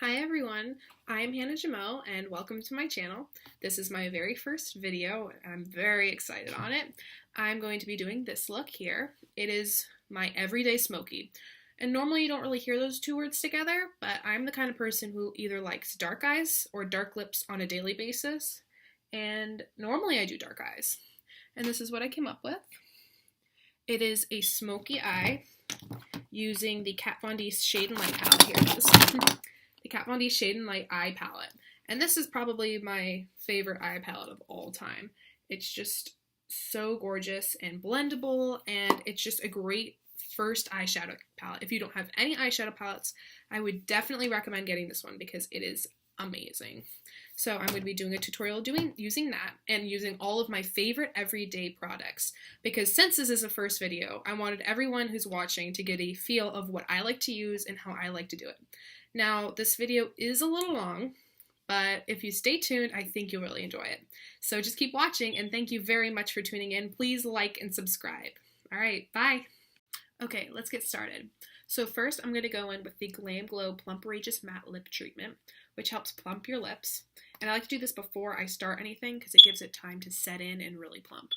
Hi everyone, I'm Hannah Jaumot and welcome to my channel. This is my very first video and I'm very excited on it. I'm going to be doing this look here. It is my everyday Smokey. And normally you don't really hear those two words together, but I'm the kind of person who either likes dark eyes or dark lips on a daily basis. And normally I do dark eyes. And this is what I came up with. It is a smoky eye using the Kat Von D Shade and Light palette. Here it is. The Kat Von D Shade and Light eye palette. And this is probably my favorite eye palette of all time. It's just so gorgeous and blendable, and it's just a great first eyeshadow palette. If you don't have any eyeshadow palettes, I would definitely recommend getting this one because it is amazing. So I'm going to be doing a tutorial using that and using all of my favorite everyday products, because since this is a first video, I wanted everyone who's watching to get a feel of what I like to use and how I like to do it. Now, this video is a little long, but if you stay tuned, I think you'll really enjoy it. So just keep watching, and thank you very much for tuning in. Please like and subscribe. All right, bye. Okay, let's get started. So first, I'm going to go in with the Glamglow Plumperageous Matte Lip Treatment, which helps plump your lips. And I like to do this before I start anything because it gives it time to set in and really plump.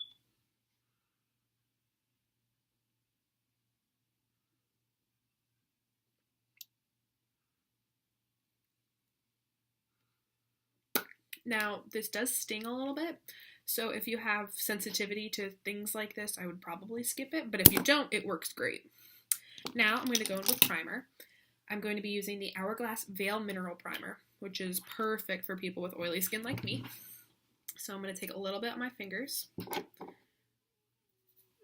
Now, this does sting a little bit, so if you have sensitivity to things like this, I would probably skip it, but if you don't, it works great. Now, I'm going to go in with primer. I'm going to be using the Hourglass Veil Mineral Primer, which is perfect for people with oily skin like me. So I'm going to take a little bit on my fingers and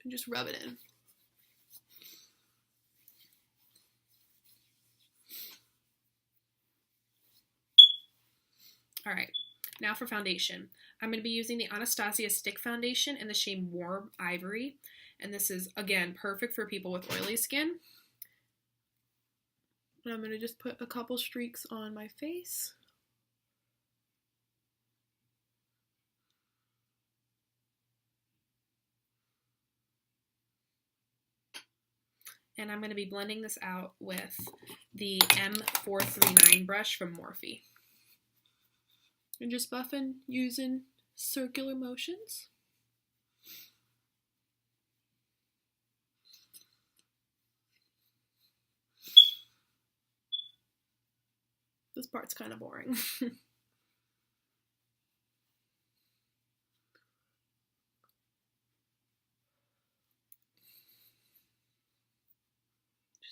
just rub it in. All right. Now for foundation. I'm going to be using the Anastasia Stick Foundation in the shade Warm Ivory. And this is, again, perfect for people with oily skin. And I'm going to just put a couple streaks on my face. And I'm going to be blending this out with the M439 brush from Morphe. And just buffing using circular motions. This part's kind of boring. Just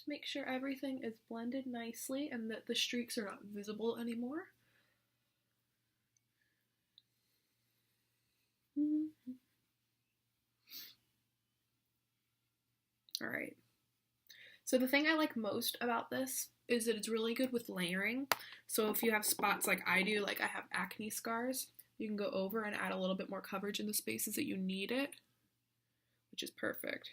make sure everything is blended nicely and that the streaks are not visible anymore. Alright, so the thing I like most about this is that it's really good with layering. So if you have spots like I do, like I have acne scars, you can go over and add a little bit more coverage in the spaces that you need it, which is perfect.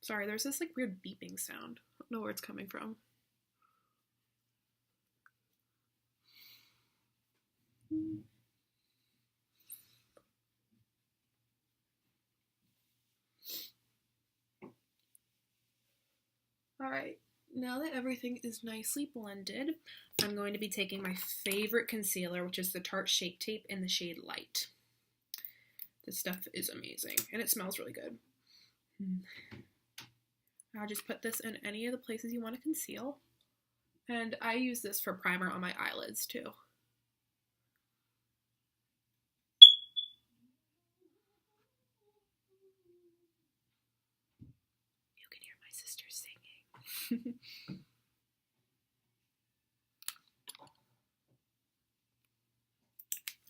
Sorry, there's this like weird beeping sound. I don't know where it's coming from. Alright, now that everything is nicely blended, I'm going to be taking my favorite concealer, which is the Tarte Shape Tape in the shade Light. This stuff is amazing, and it smells really good. I'll just put this in any of the places you want to conceal, and I use this for primer on my eyelids too. You can hear my sister singing.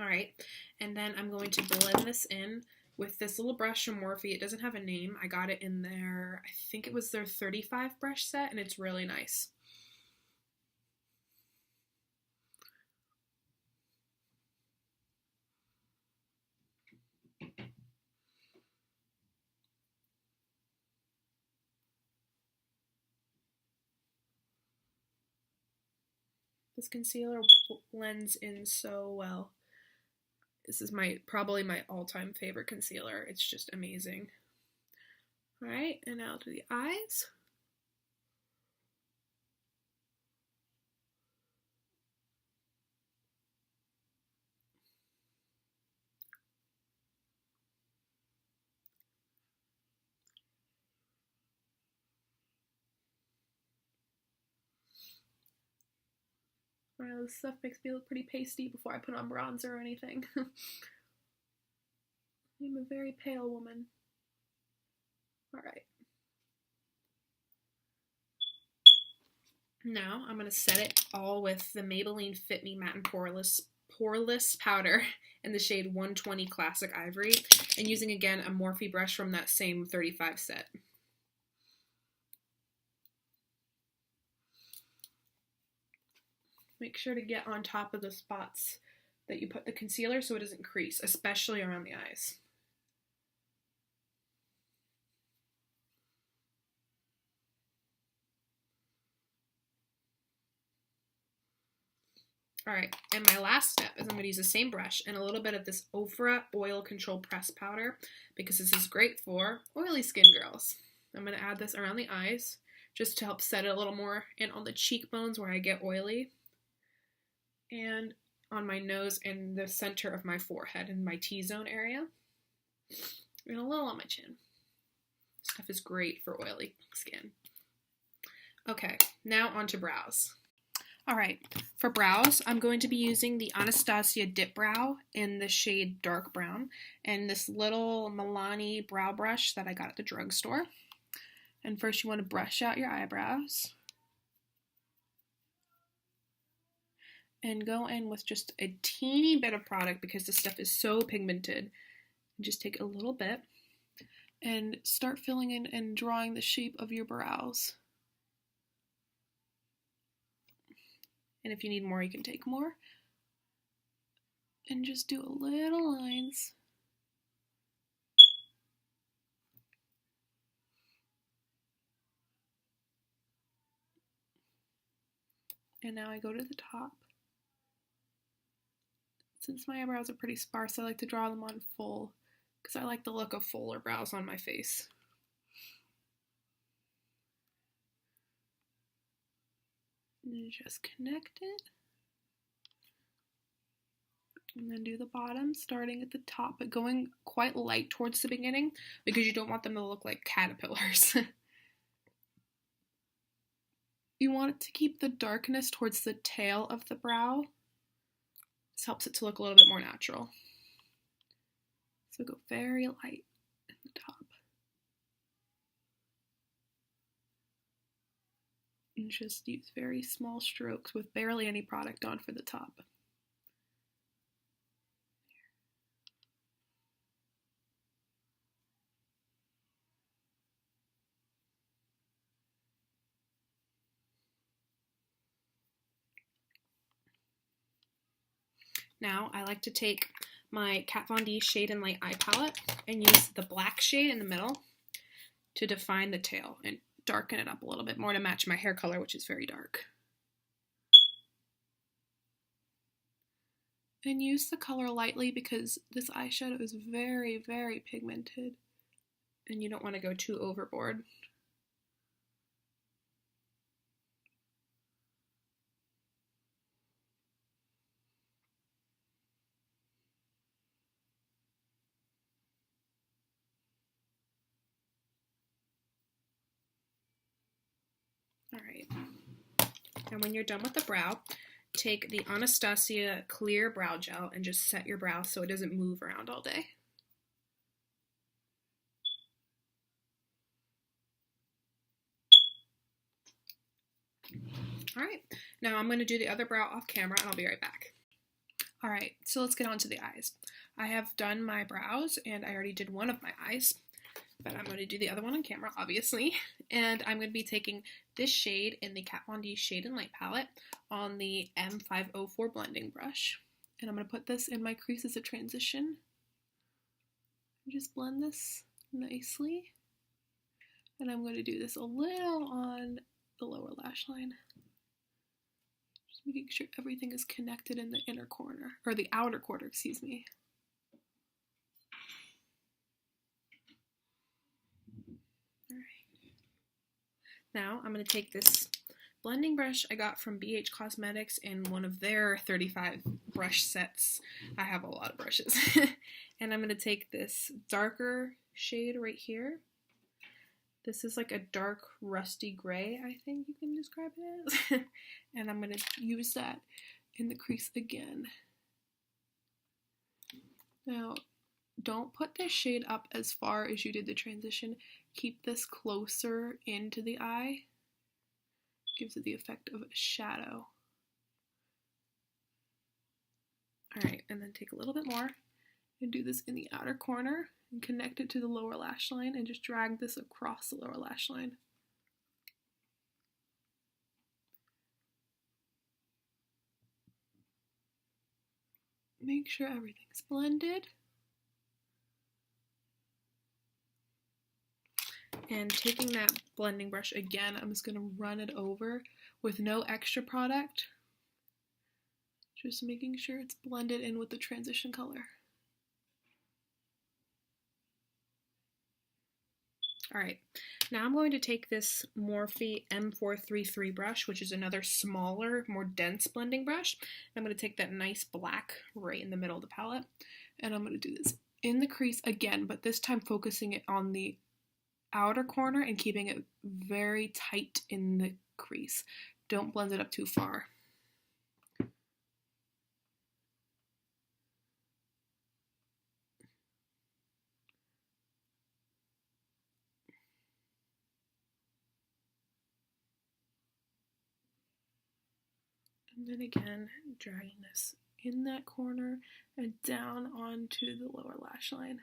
Alright, and then I'm going to blend this in with this little brush from Morphe. It doesn't have a name. I got it in their, I think it was their 35 brush set, and it's really nice. This concealer blends in so well. This is probably my all-time favorite concealer. It's just amazing. Alright, and now to the eyes. Wow, this stuff makes me look pretty pasty before I put on bronzer or anything. I'm a very pale woman. Alright. Now I'm going to set it all with the Maybelline Fit Me Matte and Poreless powder in the shade 120 Classic Ivory, and using again a Morphe brush from that same 35 set. Make sure to get on top of the spots that you put the concealer so it doesn't crease, especially around the eyes. Alright, and my last step is I'm going to use the same brush and a little bit of this Ofra Oil Control Press Powder, because this is great for oily skin girls. I'm going to add this around the eyes just to help set it a little more, and on the cheekbones where I get oily, and on my nose and the center of my forehead and my T-zone area, and a little on my chin. This stuff is great for oily skin. Okay, now onto brows. Alright, for brows, I'm going to be using the Anastasia Dipbrow in the shade Dark Brown, and this little Milani brow brush that I got at the drugstore. And first you want to brush out your eyebrows. And go in with just a teeny bit of product because this stuff is so pigmented. And just take a little bit and start filling in and drawing the shape of your brows. And if you need more, you can take more. And just do a little lines. And now I go to the top. Since my eyebrows are pretty sparse, I like to draw them on full, because I like the look of fuller brows on my face. And just connect it. And then do the bottom, starting at the top, but going quite light towards the beginning, because you don't want them to look like caterpillars. You want it to keep the darkness towards the tail of the brow. This helps it to look a little bit more natural. So go very light at the top. And just use very small strokes with barely any product on for the top. Now I like to take my Kat Von D Shade and Light Eye Palette and use the black shade in the middle to define the tail and darken it up a little bit more to match my hair color, which is very dark. And use the color lightly because this eyeshadow is very, very pigmented and you don't want to go too overboard. Alright, and when you're done with the brow, take the Anastasia Clear Brow Gel and just set your brow so it doesn't move around all day. Alright, now I'm going to do the other brow off camera and I'll be right back. Alright, so let's get on to the eyes. I have done my brows and I already did one of my eyes, but I'm going to do the other one on camera, obviously. And I'm going to be taking this shade in the Kat Von D Shade and Light palette on the M504 blending brush. And I'm going to put this in my crease as a transition. Just blend this nicely. And I'm going to do this a little on the lower lash line. Just making sure everything is connected in the inner corner, or the outer corner, excuse me. Now I'm going to take this blending brush I got from BH Cosmetics in one of their 35 brush sets. I have a lot of brushes. And I'm going to take this darker shade right here This is like a dark rusty gray, I think you can describe it as. And I'm going to use that in the crease again. Now, don't put this shade up as far as you did the transition. Keep this closer into the eye. Gives it the effect of a shadow. Alright, and then take a little bit more and do this in the outer corner and connect it to the lower lash line and just drag this across the lower lash line. Make sure everything's blended. And taking that blending brush again, I'm just going to run it over with no extra product. Just making sure it's blended in with the transition color. Alright, now I'm going to take this Morphe M433 brush, which is another smaller, more dense blending brush. I'm going to take that nice black right in the middle of the palette, and I'm going to do this in the crease again, but this time focusing it on the outer corner and keeping it very tight in the crease. Don't blend it up too far. And then again, dragging this in that corner and down onto the lower lash line.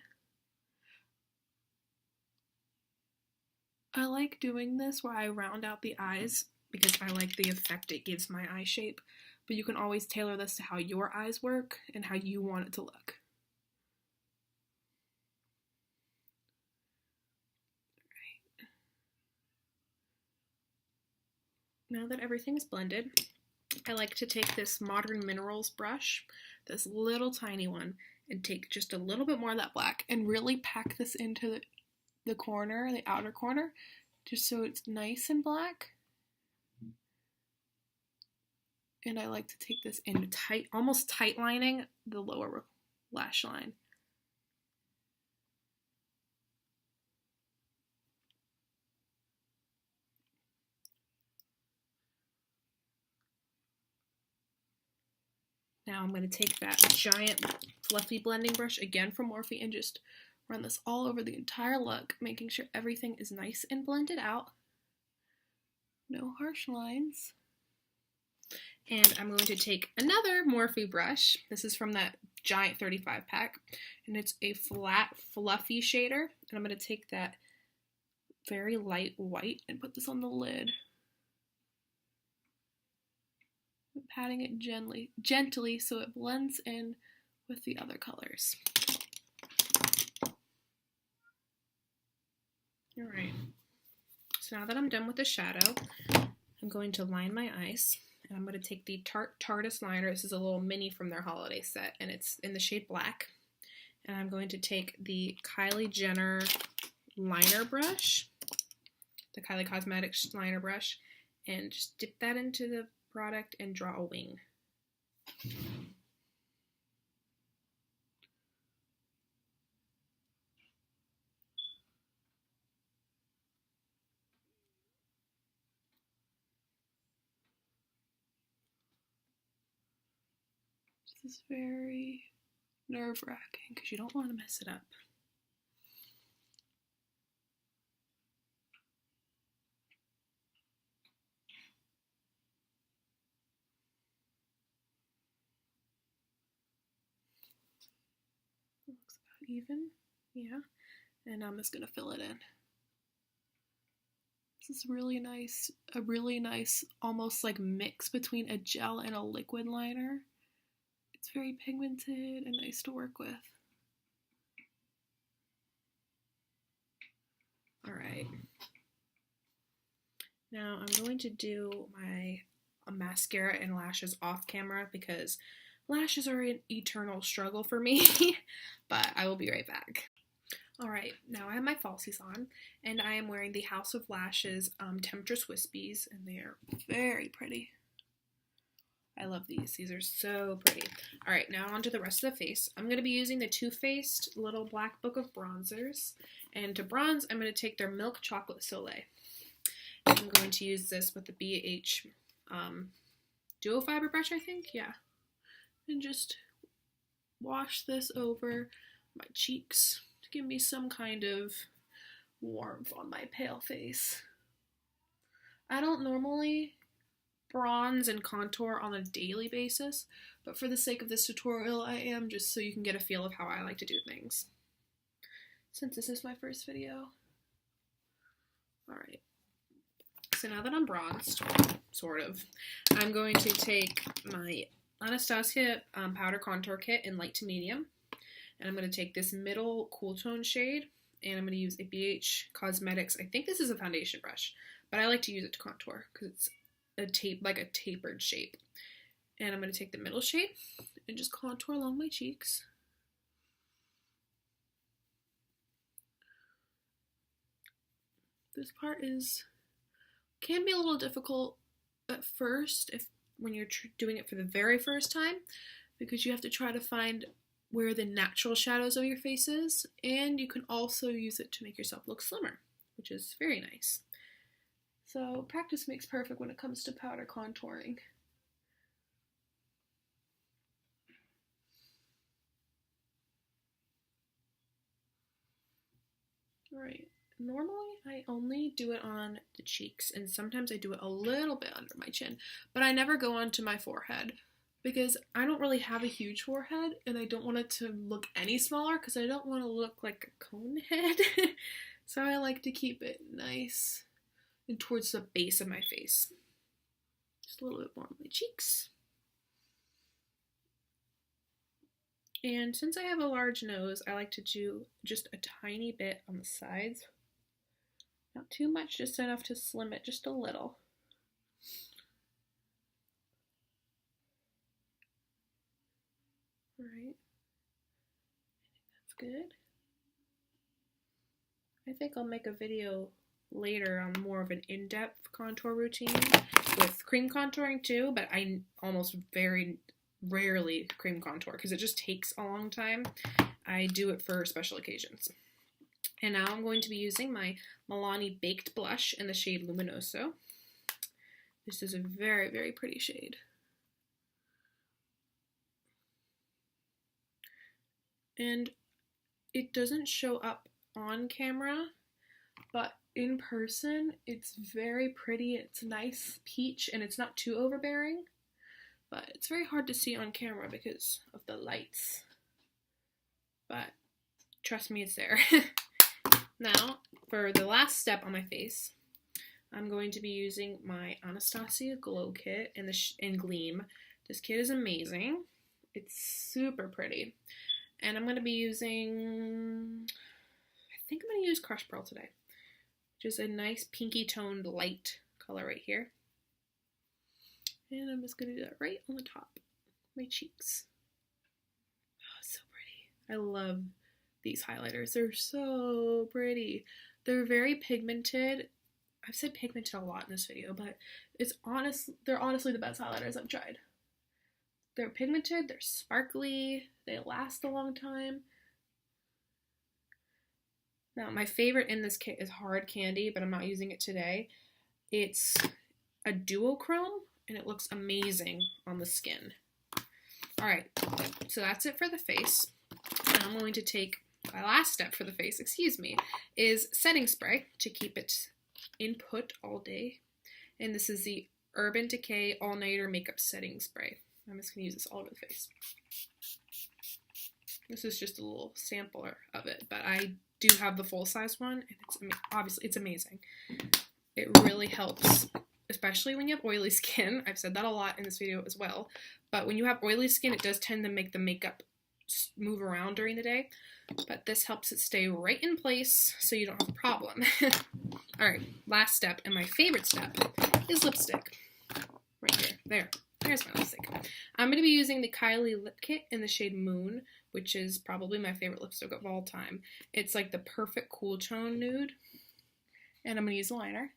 I like doing this where I round out the eyes because I like the effect it gives my eye shape, but you can always tailor this to how your eyes work and how you want it to look. Alright. Now that everything's blended, I like to take this Modern Minerals brush, this little tiny one, and take just a little bit more of that black and really pack this into the corner, the outer corner, just so it's nice and black. And I like to take this in tight, almost tight lining the lower lash line. Now I'm going to take that giant fluffy blending brush again from Morphe and just run this all over the entire look, making sure everything is nice and blended out. No harsh lines. And I'm going to take another Morphe brush. This is from that giant 35 pack, and it's a flat, fluffy shader. And I'm going to take that very light white and put this on the lid. Patting it gently so it blends in with the other colors. Alright, so now that I'm done with the shadow, I'm going to line my eyes, and I'm going to take the Tartest liner. This is a little mini from their holiday set, and it's in the shade black. And I'm going to take the Kylie Jenner liner brush, the Kylie Cosmetics liner brush, and just dip that into the product and draw a wing. This is very nerve-wracking because you don't want to mess it up. Looks about even, yeah. And I'm just gonna fill it in. This is really nice, a really nice, almost like mix between a gel and a liquid liner. It's very pigmented and nice to work with. Alright. Now I'm going to do my mascara and lashes off camera because lashes are an eternal struggle for me, but I will be right back. Alright, now I have my falsies on, and I am wearing the House of Lashes Temptress Wispies, and they are very pretty. I love these. These are so pretty. All right, now on to the rest of the face. I'm going to be using the Too Faced little black book of bronzers. And to bronze, I'm going to take their Milk Chocolate Soleil. I'm going to use this with the BH Duo Fiber brush, I think. Yeah. And just wash this over my cheeks to give me some kind of warmth on my pale face. I don't normally bronze and contour on a daily basis, but for the sake of this tutorial I am, just so you can get a feel of how I like to do things, since this is my first video. Alright, so now that I'm bronzed, sort of, I'm going to take my Anastasia powder contour kit in light to medium, and I'm going to take this middle cool tone shade, and I'm going to use a BH Cosmetics, I think this is a foundation brush, but I like to use it to contour because it's like a tapered shape. And I'm going to take the middle shade and just contour along my cheeks. This part can be a little difficult at first when you're doing it for the very first time, because you have to try to find where the natural shadows of your face is, and you can also use it to make yourself look slimmer, which is very nice. So practice makes perfect when it comes to powder contouring. Alright, normally I only do it on the cheeks, and sometimes I do it a little bit under my chin, but I never go onto my forehead because I don't really have a huge forehead, and I don't want it to look any smaller because I don't want to look like a cone head. So I like to keep it nice and towards the base of my face. Just a little bit more on my cheeks. And since I have a large nose, I like to do just a tiny bit on the sides. Not too much, just enough to slim it just a little. Alright. That's good. I think I'll make a video later on more of an in-depth contour routine with cream contouring too, but I almost very rarely cream contour because it just takes a long time. I do it for special occasions. And now I'm going to be using my Milani Baked Blush in the shade Luminoso. This is a very, very pretty shade. And it doesn't show up on camera, but in person, it's very pretty. It's a nice peach, and it's not too overbearing, but it's very hard to see on camera because of the lights. But trust me, it's there. Now, for the last step on my face, I'm going to be using my Anastasia Glow Kit in Gleam. This kit is amazing. It's super pretty. And I'm going to be using, I think I'm going to use Crushed Pearl today, which is a nice pinky toned light color right here. And I'm just going to do that right on the top of my cheeks. Oh, so pretty. I love these highlighters. They're so pretty. They're very pigmented. I've said pigmented a lot in this video, but they're honestly the best highlighters I've tried. They're pigmented, they're sparkly, they last a long time. Now, my favorite in this kit is Hard Candy, but I'm not using it today. It's a duochrome, and it looks amazing on the skin. Alright, so that's it for the face. And I'm going to take my last step for the face, is setting spray to keep it in put all day. And this is the Urban Decay All Nighter Makeup Setting Spray. I'm just going to use this all over the face. This is just a little sampler of it, but I do have the full-size one, and obviously it's amazing. It really helps, especially when you have oily skin. I've said that a lot in this video as well, but when you have oily skin, it does tend to make the makeup move around during the day, but this helps it stay right in place so you don't have a problem. Alright, last step, and my favorite step, is lipstick. Right here. There's my lipstick. I'm going to be using the Kylie Lip Kit in the shade Moon, which is probably my favorite lipstick of all time. It's like the perfect cool tone nude. And I'm going to use a liner.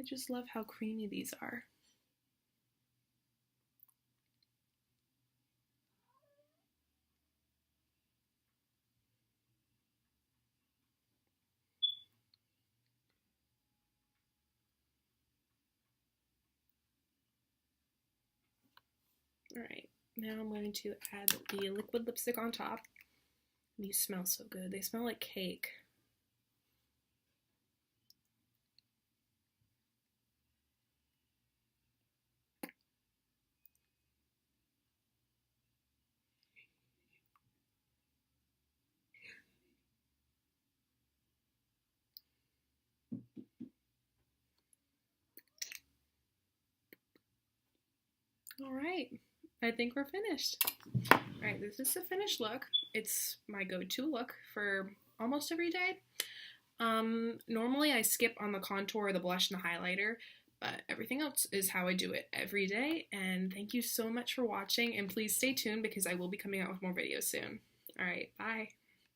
I just love how creamy these are. Alright, now I'm going to add the liquid lipstick on top. These smell so good. They smell like cake. Alright, I think we're finished. Alright, this is the finished look. It's my go-to look for almost every day. Normally I skip on the contour, the blush, and the highlighter, but everything else is how I do it every day. And thank you so much for watching, and please stay tuned because I will be coming out with more videos soon. Alright, bye!